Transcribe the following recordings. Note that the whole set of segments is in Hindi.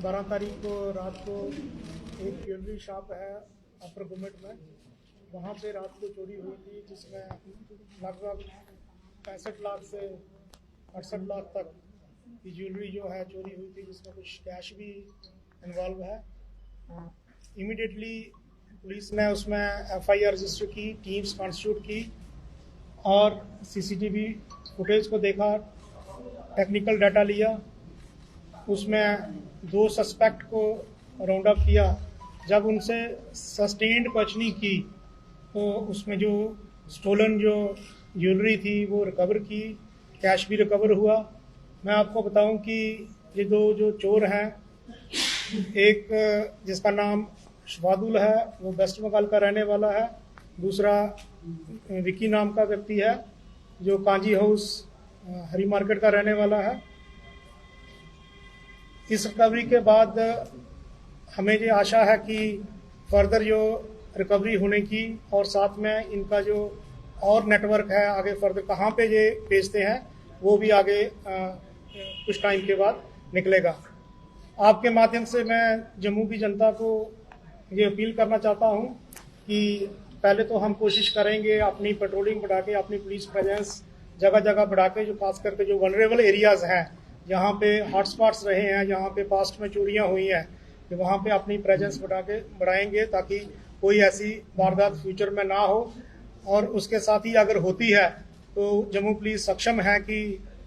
12 तारीख को रात को एक ज्वेलरी शॉप है अपर गुमेट में, वहाँ पे रात को चोरी हुई थी, जिसमें लगभग 65 लाख से 68 लाख तक की ज्वेलरी जो है चोरी हुई थी, जिसमें कुछ कैश भी इन्वॉल्व है। इमीडिएटली पुलिस ने उसमें FIR रजिस्टर की, टीम्स कॉन्स्टिट्यूट की और CCTV फुटेज को देखा, टेक्निकल डाटा लिया, उसमें 2 सस्पेक्ट को राउंड अप किया। जब उनसे सस्टेन्ड क्वेश्चनिंग की तो उसमें जो स्टोलन जो ज्वेलरी थी वो रिकवर की, कैश भी रिकवर हुआ। मैं आपको बताऊं कि ये 2 जो चोर हैं, एक जिसका नाम शफादुल है वो वेस्ट बंगाल का रहने वाला है, दूसरा विकी नाम का व्यक्ति है जो कांजी हाउस हरी मार्केट का रहने वाला है। इस रिकवरी के बाद हमें ये आशा है कि फर्दर जो रिकवरी होने की और साथ में इनका जो और नेटवर्क है आगे फर्दर कहाँ पे ये बेचते हैं वो भी आगे कुछ टाइम के बाद निकलेगा। आपके माध्यम से मैं जम्मू की जनता को ये अपील करना चाहता हूँ कि पहले तो हम कोशिश करेंगे अपनी पेट्रोलिंग बढ़ा के, अपनी पुलिस प्रेजेंस जगह जगह बढ़ा के, जो खास करके जो वनरेबल एरियाज़ हैं जहाँ पे हॉटस्पॉट्स रहे हैं, जहाँ पे पास्ट में चोरियाँ हुई हैं, कि वहाँ पे अपनी प्रेजेंस बढ़ाएंगे ताकि कोई ऐसी वारदात फ्यूचर में ना हो। और उसके साथ ही अगर होती है तो जम्मू पुलिस सक्षम है कि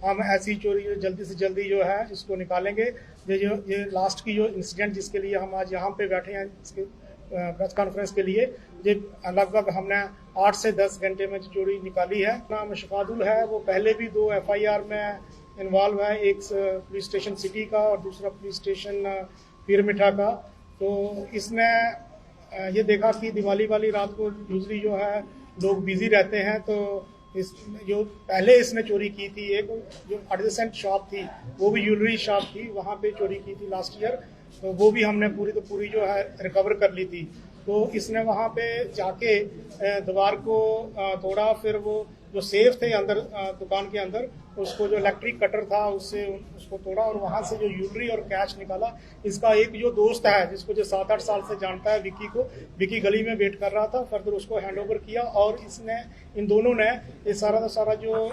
हम ऐसी चोरी जल्दी से जल्दी जो है इसको निकालेंगे। ये लास्ट की जो इंसिडेंट जिसके लिए हम आज यहाँ पे बैठे हैं, इसके प्रेस कॉन्फ्रेंस के लिए, ये लगभग हमने 8 से 10 घंटे में चोरी निकाली है। नाम शफादुल है, वो पहले भी 2 FIR में इन्वॉल्व है, एक पुलिस स्टेशन सिटी का और दूसरा पुलिस स्टेशन पीरमिठा का। तो इसने ये देखा कि दिवाली वाली रात को यूजली जो है लोग बिजी रहते हैं, तो इस जो पहले इसने चोरी की थी, एक जो एडजेसेंट शॉप थी वो भी ज्वेलरी शॉप थी, वहाँ पे चोरी की थी लास्ट ईयर, तो वो भी हमने पूरी जो है रिकवर कर ली थी। तो इसने वहाँ पे जाके दीवार को तोड़ा, फिर वो जो सेफ थे अंदर दुकान के अंदर, उसको जो इलेक्ट्रिक कटर था उससे उसको तोड़ा और वहाँ से जो ज्वेलरी और कैश निकाला। इसका एक जो दोस्त है जिसको जो 7-8 साल से जानता है, विकी को, विकी गली में वेट कर रहा था, फर्दर उसको हैंडओवर किया और इन दोनों ने ये सारा जो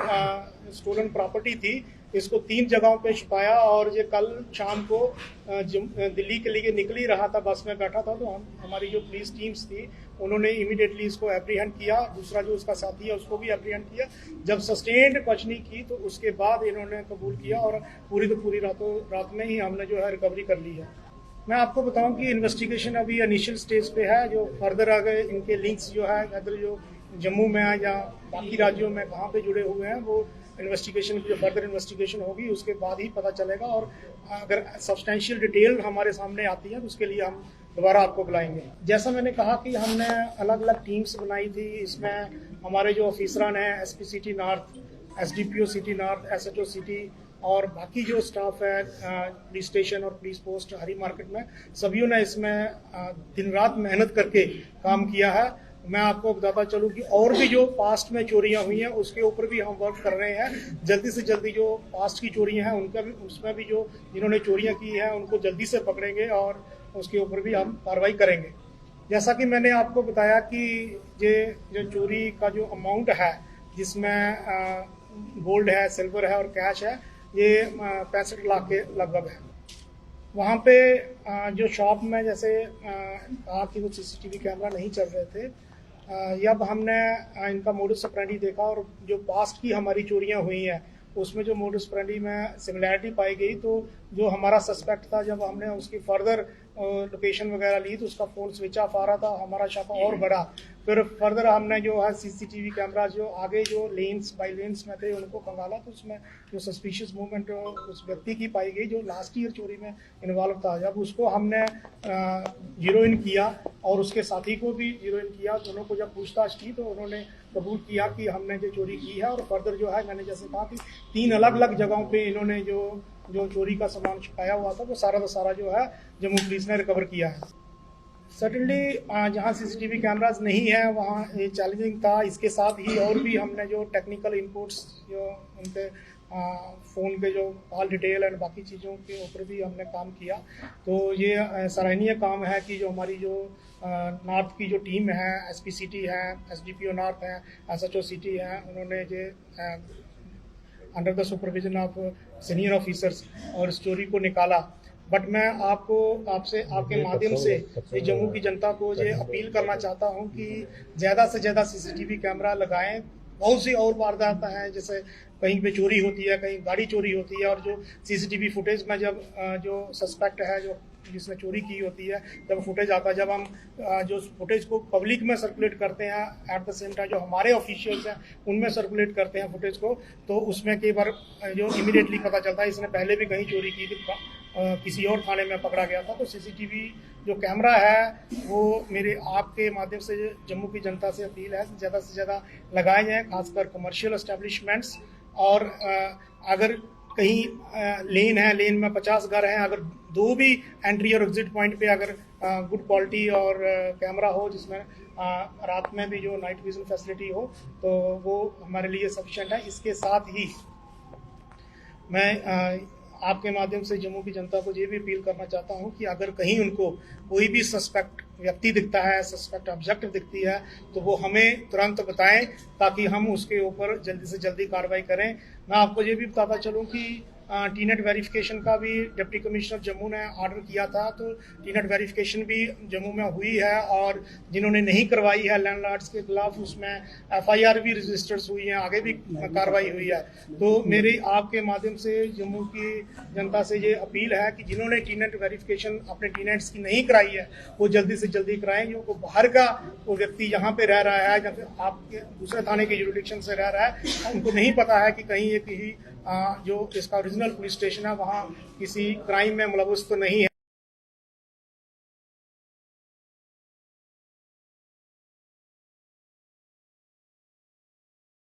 स्टोलन प्रॉपर्टी थी इसको 3 जगहों पे छुपाया। और ये कल शाम को दिल्ली के लिए निकल ही रहा था, बस में बैठा था, तो हमारी जो पुलिस टीम्स थी उन्होंने इमीडिएटली इसको एप्रीहेंड किया, दूसरा जो उसका साथी है उसको भी एप्रीहेंड किया। जब सस्टेन्ड क्वेश्चनिंग की तो उसके बाद इन्होंने कबूल किया और पूरी रात में ही हमने जो है रिकवरी कर ली है। मैं आपको बताऊं कि इन्वेस्टिगेशन अभी इनिशियल स्टेज पे है। जो फर्दर अगर इनके लिंक्स जो है अदर जो जम्मू में है या बाकी राज्यों में कहाँ पे जुड़े हुए हैं, वो इन्वेस्टिगेशन की जो फर्दर इन्वेस्टिगेशन होगी उसके बाद ही पता चलेगा। और अगर सब्सटेंशियल डिटेल हमारे सामने आती है तो उसके लिए हम दोबारा आपको बुलाएंगे। जैसा मैंने कहा कि हमने अलग अलग टीम्स बनाई थी, इसमें हमारे जो ऑफिसरान हैं SP city north, SDPO city north, SHO city और बाकी जो स्टाफ है पुलिस स्टेशन और पुलिस पोस्ट हरी मार्केट में, सभी ने इसमें दिन रात मेहनत करके काम किया है। मैं आपको बताता चलूं कि और भी जो पास्ट में चोरियां हुई हैं उसके ऊपर भी हम वर्क कर रहे हैं। जल्दी से जल्दी जो पास्ट की चोरियां हैं उनका भी, उसमें भी जो जिन्होंने चोरियां की हैं उनको जल्दी से पकड़ेंगे और उसके ऊपर भी हम कार्रवाई करेंगे। जैसा कि मैंने आपको बताया कि ये जो चोरी का जो अमाउंट है, जिसमें गोल्ड है, सिल्वर है और कैश है, ये 65 लाख के लगभग है। वहाँ पे जो शॉप में जैसे कहा कि वो CCTV कैमरा नहीं चल रहे थे, जब हमने इनका मोडस ऑपरेंडी देखा और जो पास्ट की हमारी चोरियां हुई हैं उसमें जो मोडस ऑपरेंडी में सिमिलैरिटी पाई गई, तो जो हमारा सस्पेक्ट था, जब हमने उसकी फर्दर लोकेशन वगैरह ली तो उसका फ़ोन स्विच ऑफ आ रहा था, हमारा शक और बढ़ा। फिर फर्दर हमने जो है CCTV कैमरा जो आगे जो लेन्स बाई लेन्स में थे उनको खंगाला, तो उसमें जो सस्पिशियस मूवमेंट उस व्यक्ति की पाई गई जो लास्ट ईयर चोरी में इन्वॉल्व था। जब उसको हमने जीरो इन किया और उसके साथी को भी जीरो इन किया, दोनों को जब पूछताछ की तो उन्होंने कबूल किया कि हमने जो चोरी की है। और फर्दर जो है, मैंने जैसे कहा कि 3 अलग अलग जगहों पे इन्होंने जो चोरी का सामान छुपाया हुआ था वो सारा जो है जम्मू पुलिस ने रिकवर किया है। सर्टनली जहाँ CCTV कैमराज नहीं है वहाँ ये चैलेंजिंग था। इसके साथ ही और भी हमने जो टेक्निकल इनपुट्स जो उनके फ़ोन के जो कॉल डिटेल एंड बाकी चीज़ों के ऊपर भी हमने काम किया। तो ये सराहनीय काम है कि जो हमारी जो नॉर्थ की जो टीम है, एसपी सिटी है, एसडीपीओ नॉर्थ है, एसएचओ सिटी है, उन्होंने जो under the supervision of senior officers और स्टोरी को निकाला। बट मैं आपसे आपके माध्यम से ये जम्मू की जनता को ये अपील करना चाहता हूँ कि ज़्यादा से ज़्यादा सीसीटीवी कैमरा लगाएं। बहुत सी और वारदात हैं, जैसे कहीं पे चोरी होती है, कहीं गाड़ी चोरी होती है, और जो सीसीटीवी फुटेज में जब जो सस्पेक्ट है, जो जिसने चोरी की होती है, जब फुटेज आता है, जब हम जो फुटेज को पब्लिक में सर्कुलेट करते हैं, एट द सेम टाइम जो हमारे ऑफिशियल्स हैं उनमें सर्कुलेट करते हैं फुटेज को, तो उसमें कई बार जो इमीडिएटली पता चलता है इसने पहले भी कहीं चोरी की थी, किसी और थाने में पकड़ा गया था। तो सीसीटीवी जो कैमरा है वो मेरे आपके माध्यम से जम्मू की जनता से अपील है ज़्यादा से ज़्यादा लगाए जाएँ, खासकर कमर्शियल एस्टेब्लिशमेंट्स। और अगर कहीं लेन है, लेन में 50 घर हैं, अगर 2 भी एंट्री और एग्जिट पॉइंट पे अगर गुड क्वालिटी और कैमरा हो जिसमें रात में भी जो नाइट विजन फैसिलिटी हो, तो वो हमारे लिए सफिशिएंट है। इसके साथ ही मैं आपके माध्यम से जम्मू की जनता को ये भी अपील करना चाहता हूँ कि अगर कहीं उनको कोई भी सस्पेक्ट व्यक्ति दिखता है, सस्पेक्ट ऑब्जेक्ट दिखती है, तो वो हमें तुरंत बताएं ताकि हम उसके ऊपर जल्दी से जल्दी कार्रवाई करें। मैं आपको ये भी बताता चलूँ कि टीनेट वेरिफिकेशन का भी डिप्टी कमिश्नर जम्मू ने ऑर्डर किया था, तो टीनेट वेरिफिकेशन भी जम्मू में हुई है, और जिन्होंने नहीं करवाई है लैंडलॉर्ड्स के खिलाफ उसमें एफआईआर भी रजिस्टर्ड हुई है, आगे भी कार्रवाई हुई है। तो मेरी आपके माध्यम से जम्मू की जनता से ये अपील है कि जिन्होंने टीनेट वेरिफिकेशन अपने टीनेट्स की नहीं कराई है वो जल्दी से जल्दी कराएं। जो बाहर का वो व्यक्ति यहाँ पे रह रहा है या फिर आपके दूसरे थाने के जुरिडिक्शन से रह रहा है, उनको नहीं पता है कि कहीं ये जो इसका ओरिजिनल पुलिस स्टेशन है वहाँ किसी क्राइम में मुलव्वस तो नहीं है।